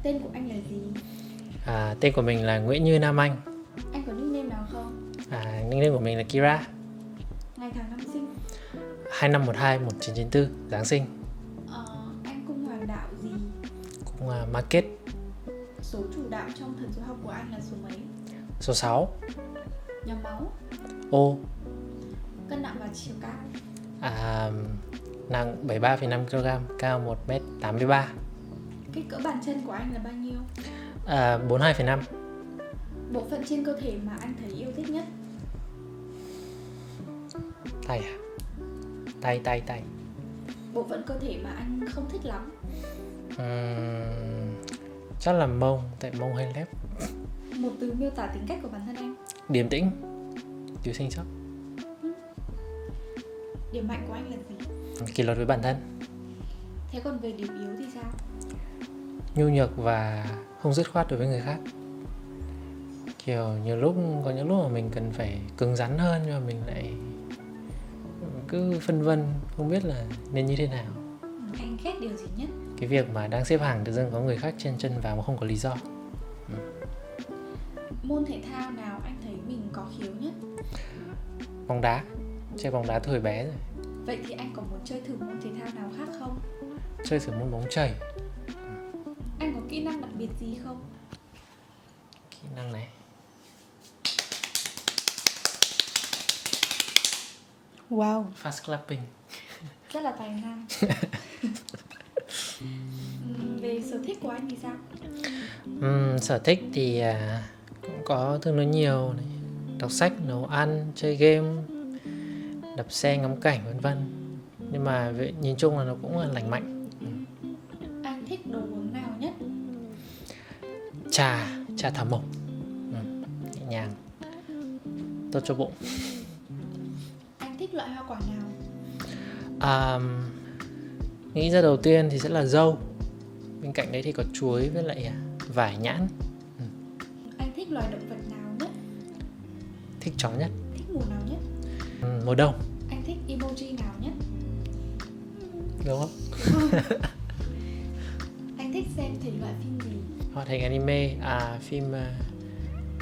Tên của anh là gì? Tên của mình là Nguyễn Như Nam Anh. Anh có nickname nào không? Nickname của mình là Kira. Ngày tháng năm sinh? 2512-1994, Giáng sinh. Anh cung hoàng đạo gì? Cũng market. Số chủ đạo trong thần số học của anh là số mấy? Số 6. Nhóm máu? O. Cân nặng và chiều cao? Nặng 73,5kg, cao 1m83. Kích cỡ bàn chân của anh là bao nhiêu? 42,5. Bộ phận trên cơ thể mà anh thấy yêu thích nhất? Tay à? Tay. Bộ phận cơ thể mà anh không thích lắm? Chắc là mông, tại mông hơi lép. Một từ miêu tả tính cách của bản thân anh? Điềm tĩnh, thiếu sinh sắc. Điểm mạnh của anh là gì? Kỷ luật với bản thân. Thế còn về điểm yếu thì sao? Nhu nhược và không dứt khoát đối với người khác. Kiểu có những lúc mà mình cần phải cứng rắn hơn, nhưng mà mình lại cứ phân vân, không biết là nên như thế nào. Anh ghét điều gì nhất? Cái việc mà đang xếp hàng tự dưng có người khác chen chân vào mà không có lý do. Môn thể thao nào anh thấy mình có khiếu nhất? Bóng đá. Chơi bóng đá từ hồi bé rồi. Vậy thì anh có muốn chơi thử môn thể thao nào khác không? Chơi thử môn bóng chày. Anh có kỹ năng đặc biệt gì không? Kỹ năng này. Wow, Fast clapping. rất là tài năng. Về sở thích của anh thì sao? Sở thích thì cũng có tương đối nhiều này. Đọc sách, nấu ăn, chơi game, đạp xe, ngắm cảnh vân vân. Nhưng mà nhìn chung là nó cũng là lành mạnh. Anh thích đồ uống nào nhất? Trà thảo mộc. Nhẹ nhàng, tốt cho bụng. Anh thích loại hoa quả nào? Nghĩ ra đầu tiên thì sẽ là dâu. Bên cạnh đấy thì có chuối với lại vải nhãn. Anh thích loài động vật nào nhất? Thích chó nhất. Thích mùa nào nhất? Mùa đông. Anh thích emoji nào nhất? Đúng không? Anh thích xem thể loại phim gì? Hoạt hình anime,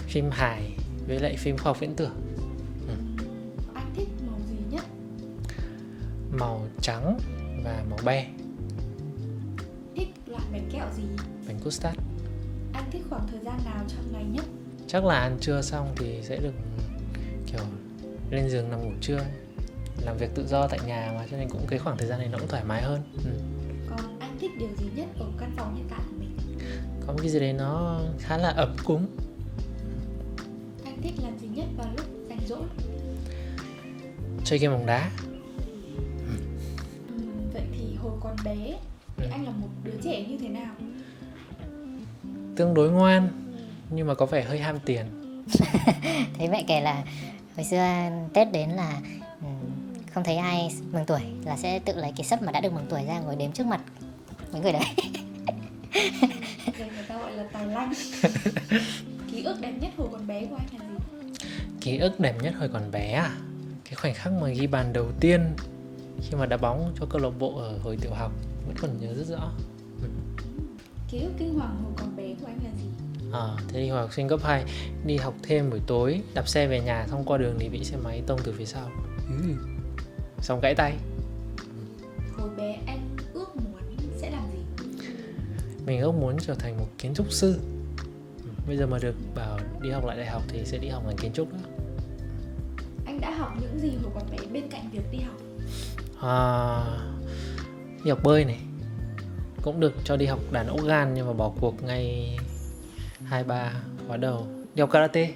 phim hài với lại phim khoa học viễn tưởng. Anh thích màu gì nhất? Màu trắng và màu be. Thích loại bánh kẹo gì? Bánh custard. Anh thích khoảng thời gian nào trong ngày nhất? Chắc là ăn trưa xong thì sẽ được kiểu lên giường nằm ngủ trưa. Làm việc tự do tại nhà mà, cho nên cũng cái khoảng thời gian này nó cũng thoải mái hơn. Còn anh thích điều gì nhất ở căn phòng hiện tại của mình? Có một cái gì đấy nó khá là ấm cúng. Anh thích làm gì nhất vào lúc rảnh rỗi? Chơi game bóng đá. Vậy thì hồi còn bé thì anh là một đứa trẻ như thế nào? Tương đối ngoan, nhưng mà có vẻ hơi ham tiền. Thấy mẹ kể là hồi xưa Tết đến là không thấy ai mừng tuổi là sẽ tự lấy cái sấp mà đã được mừng tuổi ra ngồi đếm trước mặt mấy người đấy. Đây người ta gọi là tài lanh. Ký ức đẹp nhất hồi còn bé của anh là gì? Ký ức đẹp nhất hồi còn bé à? Cái khoảnh khắc mà ghi bàn đầu tiên khi mà đá bóng cho câu lạc bộ ở hồi tiểu học vẫn còn nhớ rất rõ. Ký ức kinh hoàng hồi còn bé của anh là gì? Thế thì hồi học sinh cấp 2 đi học thêm buổi tối, đạp xe về nhà xong qua đường thì bị xe máy tông từ phía sau. Xong gãy tay. Hồi bé anh ước muốn sẽ làm gì? Mình ước muốn trở thành một kiến trúc sư. Bây giờ mà được bảo đi học lại đại học thì sẽ đi học ngành kiến trúc đó. Anh đã học những gì hồi còn bé bên cạnh việc đi học? Đi học bơi này. Cũng được cho đi học đàn ốc gan nhưng mà bỏ cuộc ngay 2-3 khóa đầu. Đi học karate.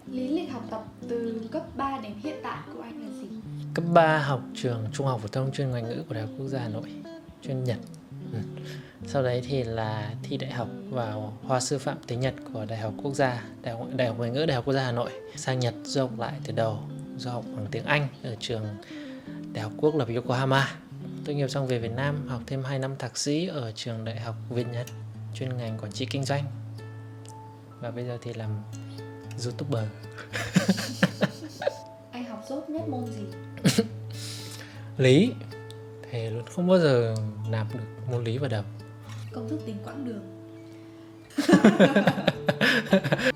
Lý lịch học tập từ cấp 3 đến hiện tại của anh là gì? Cấp 3 học trường Trung học phổ thông chuyên ngoại ngữ của Đại học Quốc gia Hà Nội, chuyên Nhật. Sau đấy thì là thi đại học vào khoa sư phạm tiếng Nhật của Đại học Quốc gia, Đại học Ngoại ngữ Đại học Quốc gia Hà Nội. Sang Nhật du học lại từ đầu, du học bằng tiếng Anh ở trường Đại học Quốc lập Yokohama. Tốt nghiệp xong về Việt Nam học thêm 2 năm thạc sĩ ở trường Đại học Việt Nhật, chuyên ngành quản trị kinh doanh. Và bây giờ thì làm YouTuber. Anh học dốt nhất môn gì? Lý. Thề luôn không bao giờ nạp được môn lý vào đầu. Công thức tính quãng đường.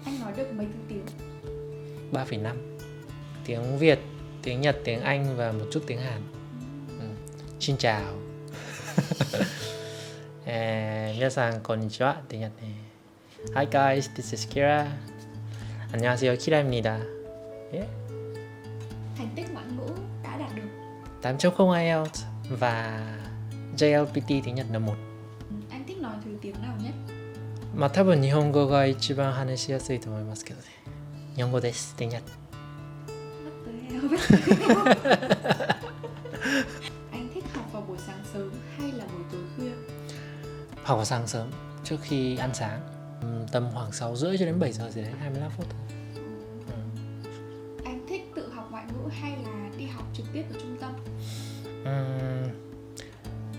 Anh nói được mấy thứ tiếng? 3,5. Tiếng Việt, tiếng Nhật, tiếng Anh và một chút tiếng Hàn. Xin chào. minasan konnichiwa tiếng Nhật này. Hi guys, this is Kira. 안녕하세요, Kira입니다. Yeah. Thành tích ngoại ngữ đã đạt được? 8.0 IELTS và JLPT tiếng Nhật N1. Anh thích nói thứ tiếng nào nhất? まあ多分日本語が一番話しやすいと思いますけどね。日本語です、tiếng Nhật. Mất tới heo. Anh thích học vào buổi sáng sớm hay là buổi tối khuya? Học vào sáng sớm trước khi ăn sáng, tầm khoảng 6:30 cho đến 7 giờ gì đấy, 25 phút thôi. Anh thích tự học ngoại ngữ hay là đi học trực tiếp ở trung tâm?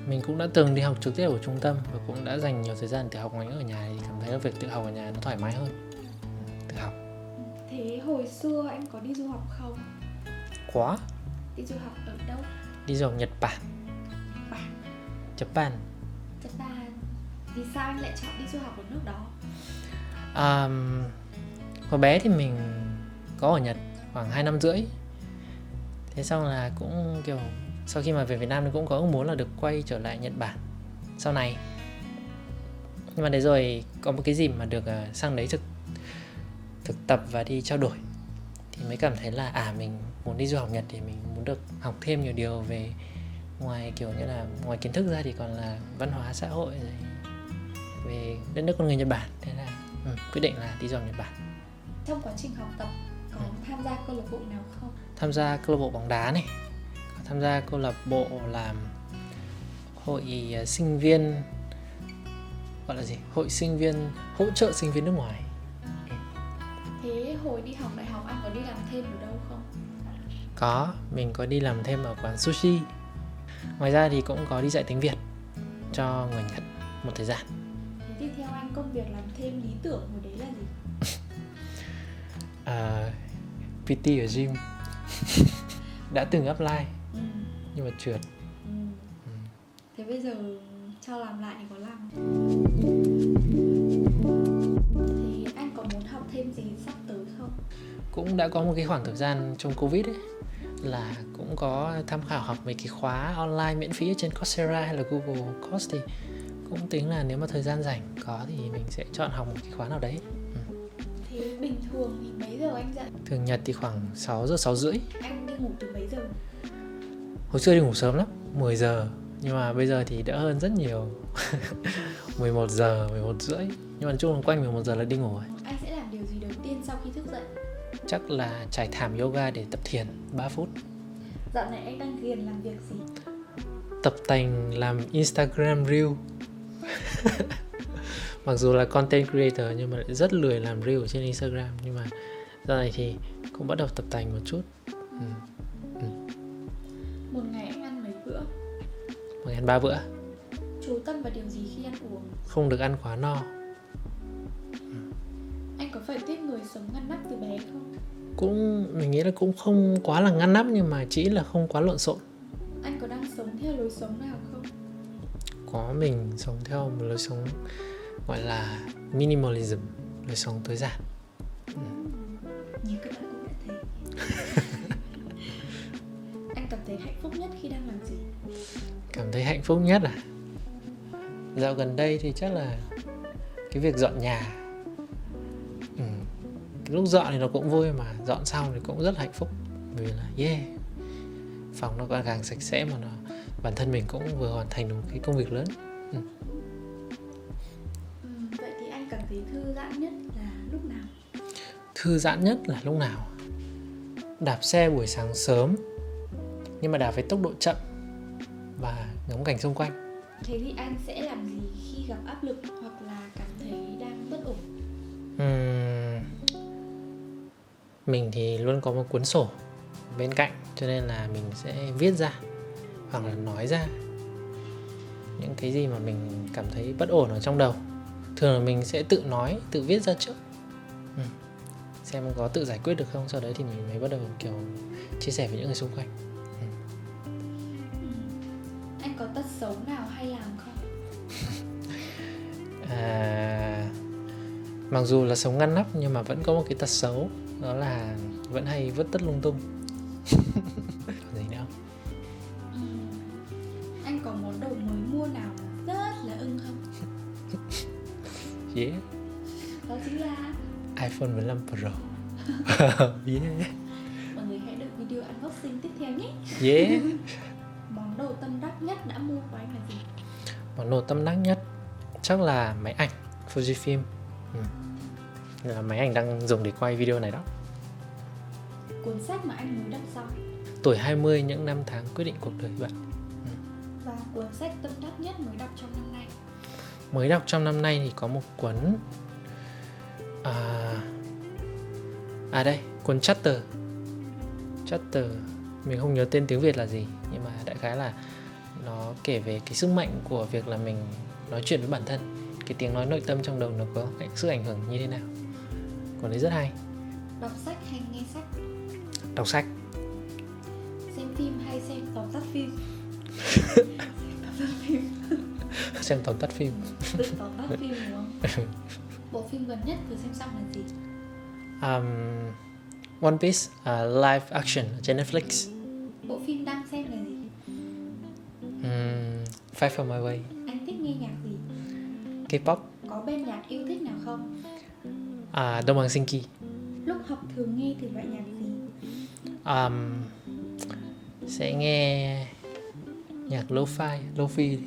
Mình cũng đã từng đi học trực tiếp ở trung tâm và cũng đã dành nhiều thời gian để học ngoại ngữ ở nhà, thì cảm thấy là việc tự học ở nhà nó thoải mái hơn. Tự học. Thế hồi xưa anh có đi du học không? Có. Đi du học ở đâu? Đi du học Nhật Bản. Japan. Japan. Vì sao anh lại chọn đi du học ở nước đó? Hồi bé thì mình có ở Nhật khoảng 2 năm rưỡi. Thế xong là cũng kiểu sau khi mà về Việt Nam thì cũng có ước muốn là được quay trở lại Nhật Bản sau này. Nhưng mà đấy rồi có một cái dịp mà được sang đấy thực tập và đi trao đổi thì mới cảm thấy là mình muốn đi du học Nhật thì mình muốn được học thêm nhiều điều về ngoài kiểu như là ngoài kiến thức ra thì còn là văn hóa xã hội rồi về đất nước con người Nhật Bản. Thế là quyết định là đi du học Nhật Bản. Trong quá trình học tập có tham gia câu lạc bộ nào không? Tham gia câu lạc bộ bóng đá này, tham gia câu lạc bộ làm hội sinh viên, gọi là gì? Hội sinh viên hỗ trợ sinh viên nước ngoài. Thế hồi đi học đại học anh có đi làm thêm ở đâu không? Có, mình có đi làm thêm ở quán sushi. Ngoài ra thì cũng có đi dạy tiếng Việt cho người Nhật một thời gian. Thế thì theo anh công việc làm thêm lý tưởng hồi đấy là gì? PT ở gym. Đã từng apply nhưng mà trượt. Thế bây giờ cho làm lại thì có làm không? Thì anh có muốn học thêm gì sắp tới không? Cũng đã có một cái khoảng thời gian trong Covid ấy là cũng có tham khảo học mấy cái khóa online miễn phí ở trên Coursera hay là Google Course, thì cũng tính là nếu mà thời gian rảnh có thì mình sẽ chọn học một cái khóa nào đấy. Thế bình thường thì mấy giờ anh dậy? Thường nhật thì khoảng 6 giờ, 6 rưỡi. Anh đi ngủ từ mấy giờ? Hồi xưa đi ngủ sớm lắm, 10 giờ. Nhưng mà bây giờ thì đỡ hơn rất nhiều. 11 giờ, 11 rưỡi. Nhưng mà nói chung là quanh 11 giờ là đi ngủ rồi. Anh sẽ làm điều gì đầu tiên sau khi thức dậy? Chắc là trải thảm yoga để tập thiền 3 phút. Dạo này anh đang ghiền làm việc gì? Tập tành làm Instagram Reel. Mặc dù là content creator nhưng mà lại rất lười làm Reel trên Instagram. Nhưng mà giờ này thì cũng bắt đầu tập tành một chút. Một ngày anh ăn mấy bữa? Một ngày ăn 3 bữa. Chú tâm vào điều gì khi ăn uống? Không được ăn quá no. Anh có phải tiếp người sống ngăn nắp từ bé không? Cũng mình nghĩ là cũng không quá là ngăn nắp, nhưng mà chỉ là không quá lộn xộn. Anh có đang sống theo lối sống nào không? Có, mình sống theo một lối sống gọi là minimalism, lối sống tối giản. Như các bạn cũng đã thấy. Anh cảm thấy hạnh phúc nhất khi đang làm gì? Cảm thấy hạnh phúc nhất à? Dạo gần đây thì chắc là cái việc dọn nhà. Cái lúc dọn thì nó cũng vui, mà dọn xong thì cũng rất là hạnh phúc. Vì là phòng nó càng sạch sẽ mà bản thân mình cũng vừa hoàn thành được một cái công việc lớn. Vậy thì anh cảm thấy thư giãn nhất là lúc nào? Thư giãn nhất là lúc nào? Đạp xe buổi sáng sớm, nhưng mà đạp với tốc độ chậm và ngắm cảnh xung quanh. Thế thì anh sẽ làm gì khi gặp áp lực hoặc là cảm thấy đang bất ổn? Mình thì luôn có một cuốn sổ bên cạnh, cho nên là mình sẽ viết ra hoặc là nói ra những cái gì mà mình cảm thấy bất ổn ở trong đầu. Thường là mình sẽ tự nói, tự viết ra trước, xem có tự giải quyết được không, sau đấy thì mình mới bắt đầu kiểu chia sẻ với những người xung quanh. Anh có tật xấu nào hay làm không? Mặc dù là sống ngăn nắp nhưng mà vẫn có một cái tật xấu, đó là vẫn hay vứt tất lung tung. Còn gì nữa không? Anh có món đồ mới mua nào mà rất là ưng không? Yeah, Đó chính là iPhone 15 Pro. Yeah. mọi người hãy đợi video unboxing tiếp theo nhé. Yeah. Món đồ tâm đắc nhất đã mua của anh là gì? Món đồ tâm đắc nhất chắc là máy ảnh Fujifilm. Là máy ảnh đang dùng để quay video này đó. Cuốn sách mà anh mới đọc xong. Tuổi 20 những năm tháng quyết định cuộc đời bạn. Và cuốn sách tâm đắc nhất mới đọc trong năm nay. Mới đọc trong năm nay thì có một cuốn đây, cuốn Chatter. Mình không nhớ tên tiếng Việt là gì, nhưng mà đại khái là nó kể về cái sức mạnh của việc là mình nói chuyện với bản thân. Cái tiếng nói nội tâm trong đầu nó có sức ảnh hưởng như thế nào. Cuốn đấy rất hay. Đọc sách hay nghe sách? Đọc sách. Xem phim hay xem tóm tắt phim? Xem tóm tắt phim. Tự tóm tắt phim đúng không? Bộ phim gần nhất vừa xem xong là gì? One Piece live action trên Netflix. Bộ phim đang xem là gì? Fight for my way. Anh thích nghe nhạc gì? K-pop. Có bên nhạc yêu thích nào không? Đông Bằng Shinki. Lúc học thường nghe thể loại nhạc gì? Sẽ nghe nhạc lo-fi.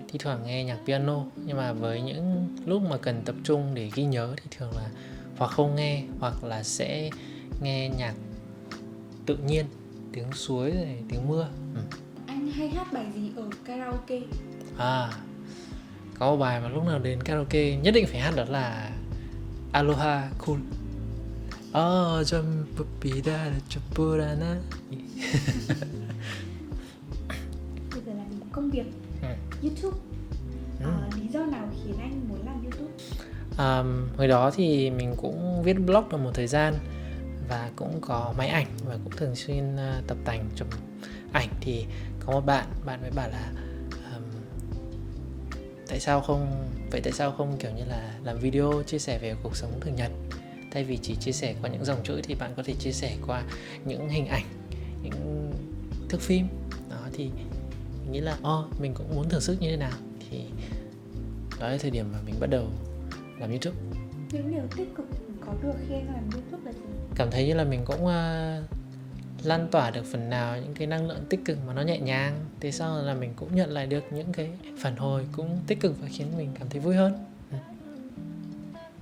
Thi thoảng nghe nhạc piano. Nhưng mà với những lúc mà cần tập trung để ghi nhớ thì thường là hoặc không nghe, hoặc là sẽ nghe nhạc tự nhiên, tiếng suối rồi tiếng mưa. Anh hay hát bài gì ở karaoke? Có một bài mà lúc nào đến karaoke nhất định phải hát, đó là Aloha Cool. Bây giờ là công việc. YouTube. Lý do nào khiến anh muốn làm YouTube? Hồi đó thì mình cũng viết blog được một thời gian và cũng có máy ảnh và cũng thường xuyên tập tành chụp ảnh. Thì có một bạn mới bảo là tại sao không kiểu như là làm video chia sẻ về cuộc sống thường nhật, thay vì chỉ chia sẻ qua những dòng chữ thì bạn có thể chia sẻ qua những hình ảnh, những thước phim đó. Thì mình nghĩ là mình cũng muốn thử sức như thế nào, thì đó là thời điểm mà mình bắt đầu làm YouTube. Những điều tích cực có được khi anh làm YouTube là gì? Cảm thấy như là mình cũng lan tỏa được phần nào những cái năng lượng tích cực mà nó nhẹ nhàng. Thế sau là mình cũng nhận lại được những cái phản hồi cũng tích cực và khiến mình cảm thấy vui hơn.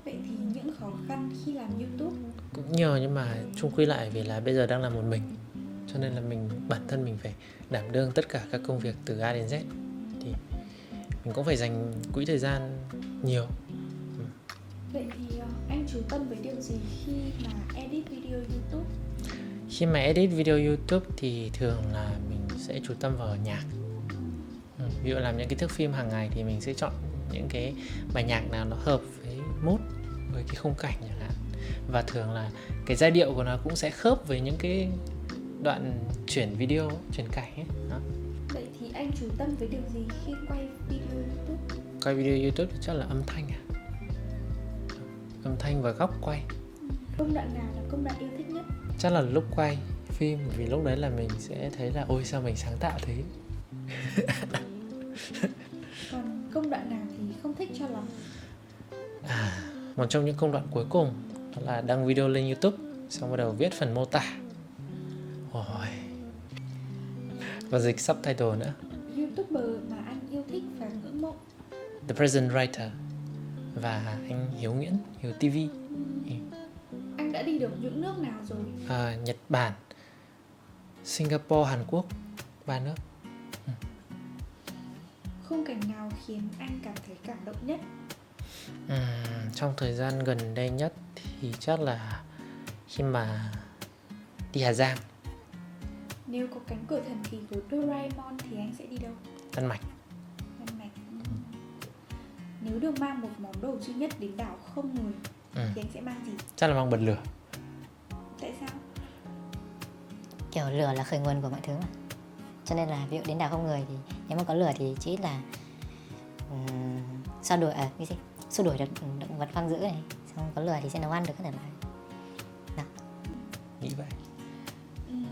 Vậy thì những khó khăn khi làm YouTube? Cũng nhiều, nhưng mà chung quy lại vì là bây giờ đang làm một mình, cho nên là bản thân mình phải đảm đương tất cả các công việc từ A đến Z, thì mình cũng phải dành quỹ thời gian nhiều. Vậy thì anh chú tâm với điều gì khi mà edit video YouTube? Khi mà edit video YouTube thì thường là mình sẽ chú tâm vào nhạc. Ví dụ làm những cái thước phim hàng ngày thì mình sẽ chọn những cái bài nhạc nào nó hợp với mood, với cái khung cảnh chẳng hạn. Và thường là cái giai điệu của nó cũng sẽ khớp với những cái đoạn chuyển video, chuyển cảnh ấy. Đó. Vậy thì anh chú tâm với điều gì khi quay video YouTube? Quay video YouTube thì chắc là âm thanh âm thanh và góc quay. Công đoạn nào là công đoạn yêu thích nhất? Chắc là lúc quay phim, vì lúc đấy là mình sẽ thấy là ôi sao mình sáng tạo thế. Còn công đoạn nào thì không thích cho lắm? Một trong những công đoạn cuối cùng đó là đăng video lên YouTube, xong bắt đầu viết phần mô tả và dịch subtitle nữa. YouTuber mà anh yêu thích và ngưỡng mộ? The Present Writer và anh Hiếu Nguyễn, Hiếu TV. Anh đã đi được những nước nào rồi? Nhật Bản, Singapore, Hàn Quốc, 3 nước. Khung cảnh nào khiến anh cảm thấy cảm động nhất? Trong thời gian gần đây nhất thì chắc là khi mà đi Hà Giang. Nếu có cánh cửa thần kỳ của Doraemon thì anh sẽ đi đâu? Đan Mạch. Nếu được mang một món đồ duy nhất đến đảo không người thì anh sẽ mang gì? Chắc là mang bật lửa. Tại sao? Kiểu lửa là khởi nguồn của mọi thứ mà, cho nên là ví dụ đến đảo không người thì nếu mà có lửa thì chỉ là xua đuổi được động vật hoang dữ này, xong có lửa thì sẽ nấu ăn được các thể loại. Nghĩ vậy.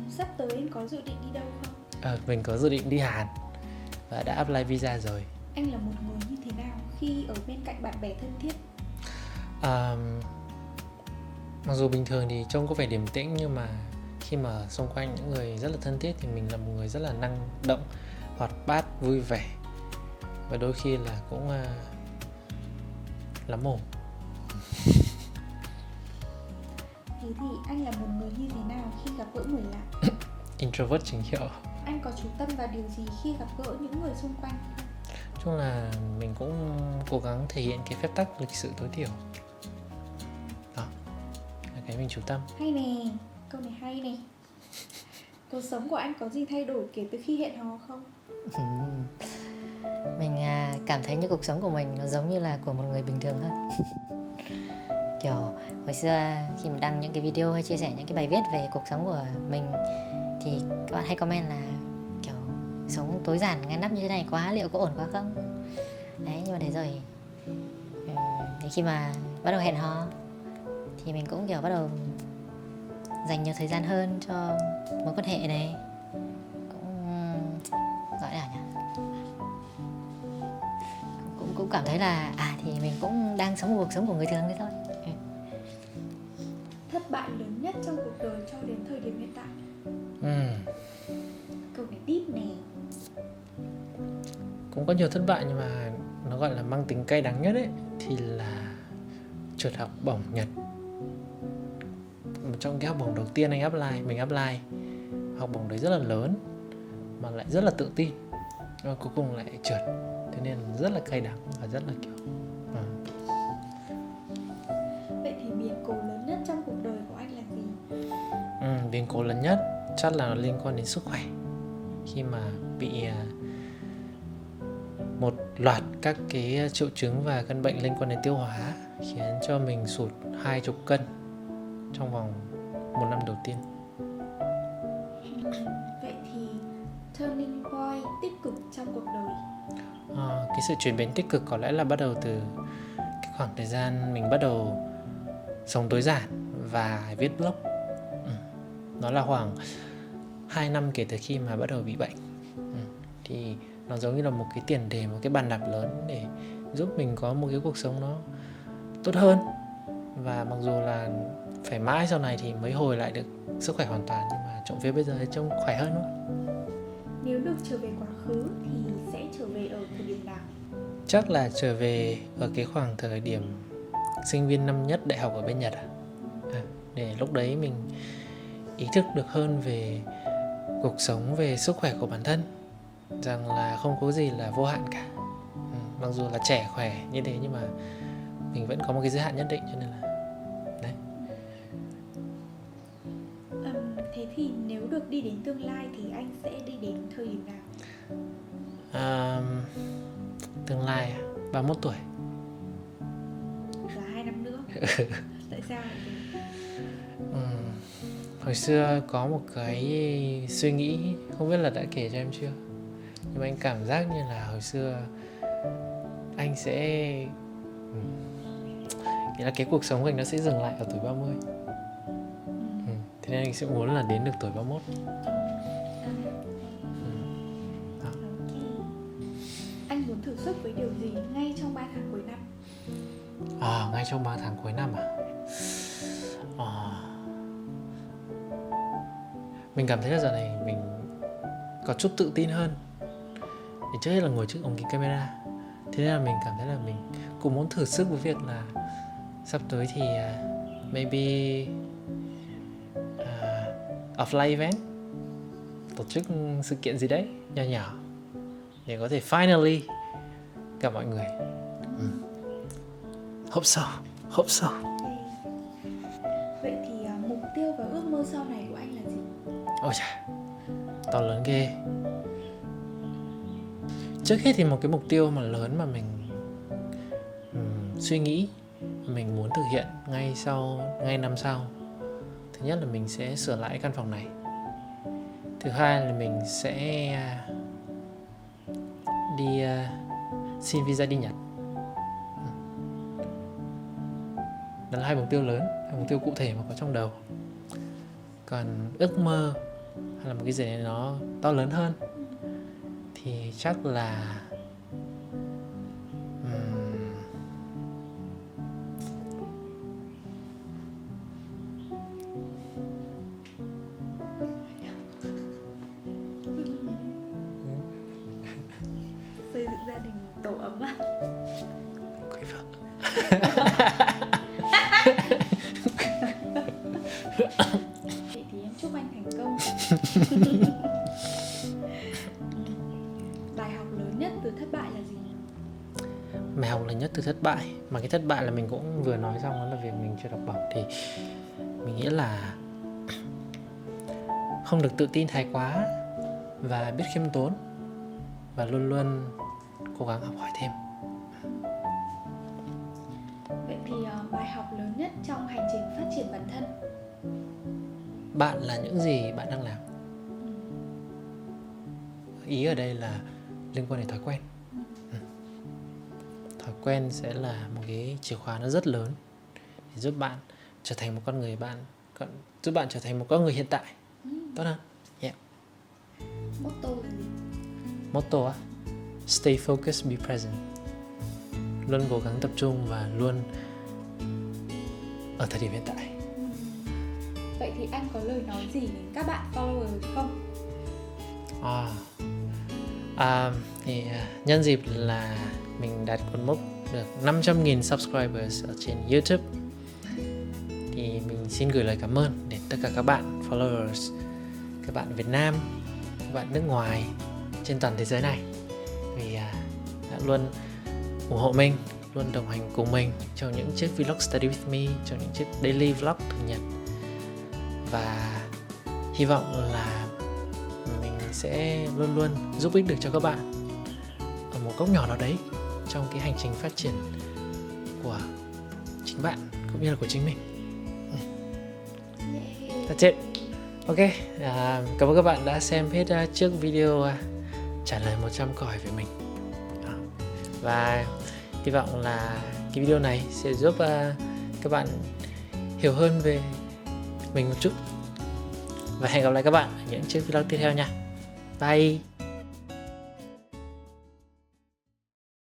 Sắp tới anh có dự định đi đâu không? Mình có dự định đi Hàn và đã apply visa rồi. Anh là một người như thế nào khi ở bên cạnh bạn bè thân thiết? Mặc dù bình thường thì trông có vẻ điềm tĩnh, nhưng mà khi mà ở xung quanh những người rất là thân thiết thì mình là một người rất là năng động, hoạt bát, vui vẻ, và đôi khi là cũng lắm mồm. Thế thì anh là một người như thế nào khi gặp gỡ người lạ? Introvert chính hiệu. Anh có chú tâm vào điều gì khi gặp gỡ những người xung quanh? Chung là mình cũng cố gắng thể hiện cái phép tắc lịch sự tối thiểu. Đó là cái mình chú tâm. Hay nè, câu này hay nè. Cuộc sống của anh có gì thay đổi kể từ khi hẹn hò không? Mình cảm thấy như cuộc sống của mình nó giống như là của một người bình thường hơn. Kiểu hồi xưa khi mình đăng những cái video hay chia sẻ những cái bài viết về cuộc sống của mình thì các bạn hay comment là kiểu sống tối giản ngăn nắp như thế này quá, liệu có ổn quá không? Đấy, nhưng mà thế rồi thì khi mà bắt đầu hẹn hò thì mình cũng kiểu bắt đầu dành nhiều thời gian hơn cho mối quan hệ này, cũng gọi là nhỉ, cũng cảm thấy là thì mình cũng đang sống một cuộc sống của người thường đấy thôi. Thất bại lớn nhất trong cuộc đời cho đến thời điểm hiện tại? Câu này deep nè. Cũng có nhiều thất bại, nhưng mà nó gọi là mang tính cay đắng nhất ấy thì là trượt học bổng Nhật. Trong cái học bổng đầu tiên mình apply học bổng đấy rất là lớn mà lại rất là tự tin, và cuối cùng lại trượt. Thế nên rất là cay đắng và rất là kiểu Vậy thì biến cố lớn nhất trong cuộc đời của anh là gì? biến cố lớn nhất chắc là nó liên quan đến sức khỏe, khi mà bị một loạt các cái triệu chứng và căn bệnh liên quan đến tiêu hóa khiến cho mình sụt 20 cân trong vòng 1 năm đầu tiên. Vậy thì turning point tích cực trong cuộc đời? Cái sự chuyển biến tích cực có lẽ là bắt đầu từ cái khoảng thời gian mình bắt đầu sống tối giản và viết blog. Nó là khoảng 2 năm kể từ khi mà bắt đầu bị bệnh. Thì nó giống như là một cái tiền đề, một cái bàn đạp lớn để giúp mình có một cái cuộc sống nó tốt hơn. Và mặc dù là phải mãi sau này thì mới hồi lại được sức khỏe hoàn toàn, nhưng mà trộm vía bây giờ thì trông khỏe hơn nữa. Nếu được trở về quá khứ thì sẽ trở về ở thời điểm nào? Chắc là trở về ở cái khoảng thời điểm sinh viên năm nhất đại học ở bên Nhật để lúc đấy mình ý thức được hơn về cuộc sống, về sức khỏe của bản thân, rằng là không có gì là vô hạn cả. Mặc dù là trẻ khỏe như thế nhưng mà mình vẫn có một cái giới hạn nhất định, cho nên là đấy. Thế thì nếu được đi đến tương lai thì anh sẽ đi đến thời điểm nào? Tương lai 31 tuổi. Là 2 năm nữa. Tại sao lại thế? Hồi xưa có một cái suy nghĩ, không biết là đã kể cho em chưa, nhưng mà anh cảm giác như là hồi xưa anh sẽ nghĩa là cái cuộc sống của anh nó sẽ dừng lại ở tuổi 30. Thế nên anh sẽ muốn là đến được tuổi 31. Okay. Anh muốn thử sức với điều gì ngay trong 3 tháng cuối năm? Ngay trong 3 tháng cuối năm mình cảm thấy là giờ này mình có chút tự tin hơn. Thì trước hết là ngồi trước ống kính camera. Thế nên là mình cảm thấy là mình cũng muốn thử sức với việc là sắp tới thì maybe offline event, tổ chức sự kiện gì đấy nhỏ nhỏ để có thể finally gặp mọi người. Hope so. Vậy thì mục tiêu và ước mơ sau này của anh là gì? Ôi chà, to lớn ghê. Trước hết thì một cái mục tiêu mà lớn mà mình suy nghĩ mình muốn thực hiện ngay năm sau. Thứ nhất là mình sẽ sửa lại căn phòng này. Thứ hai là mình sẽ đi xin visa đi Nhật. Đó là 2 mục tiêu lớn, 2 mục tiêu cụ thể mà có trong đầu. Còn ước mơ hay là một cái gì đấy nó to lớn hơn thì chắc là xây dựng gia đình tổ ấm à? cưới vợ. Vậy thì em chúc anh thành công. Bài học lớn nhất từ thất bại là gì? Bài học lớn nhất từ thất bại, mà cái thất bại là mình cũng vừa nói xong, đó là việc mình chưa học bổng, thì mình nghĩ là không được tự tin thái quá và biết khiêm tốn và luôn luôn cố gắng học hỏi thêm. Vậy thì bài học lớn nhất trong hành trình phát triển bản thân? Bạn là những gì bạn đang làm. Ý ở đây là liên quan đến thói quen. Thói quen sẽ là một cái chìa khóa nó rất lớn để giúp bạn trở thành một con người giúp bạn trở thành một con người hiện tại tốt hơn. Yeah. Motto là gì? Motto á, stay focused, be present. Luôn cố gắng tập trung và luôn ở thời điểm hiện tại. Vậy thì anh có lời nói gì đến các bạn follower không? Thì nhân dịp là mình đạt cột mốc được 500.000 subscribers ở trên YouTube, thì mình xin gửi lời cảm ơn đến tất cả các bạn followers, các bạn Việt Nam, các bạn nước ngoài trên toàn thế giới này, vì đã luôn ủng hộ mình, luôn đồng hành cùng mình trong những chiếc vlog study with me, trong những chiếc daily vlog thường nhật. Và hy vọng là mình sẽ luôn luôn giúp ích được cho các bạn ở một góc nhỏ nào đấy trong cái hành trình phát triển của chính bạn cũng như là của chính mình. That's it. Ok, cảm ơn các bạn đã xem hết trước video trả lời 100 câu hỏi về mình. Và hy vọng là cái video này sẽ giúp các bạn hiểu hơn về mình một chút. Và hẹn gặp lại các bạn ở những chiếc vlog tiếp theo nha. Bye.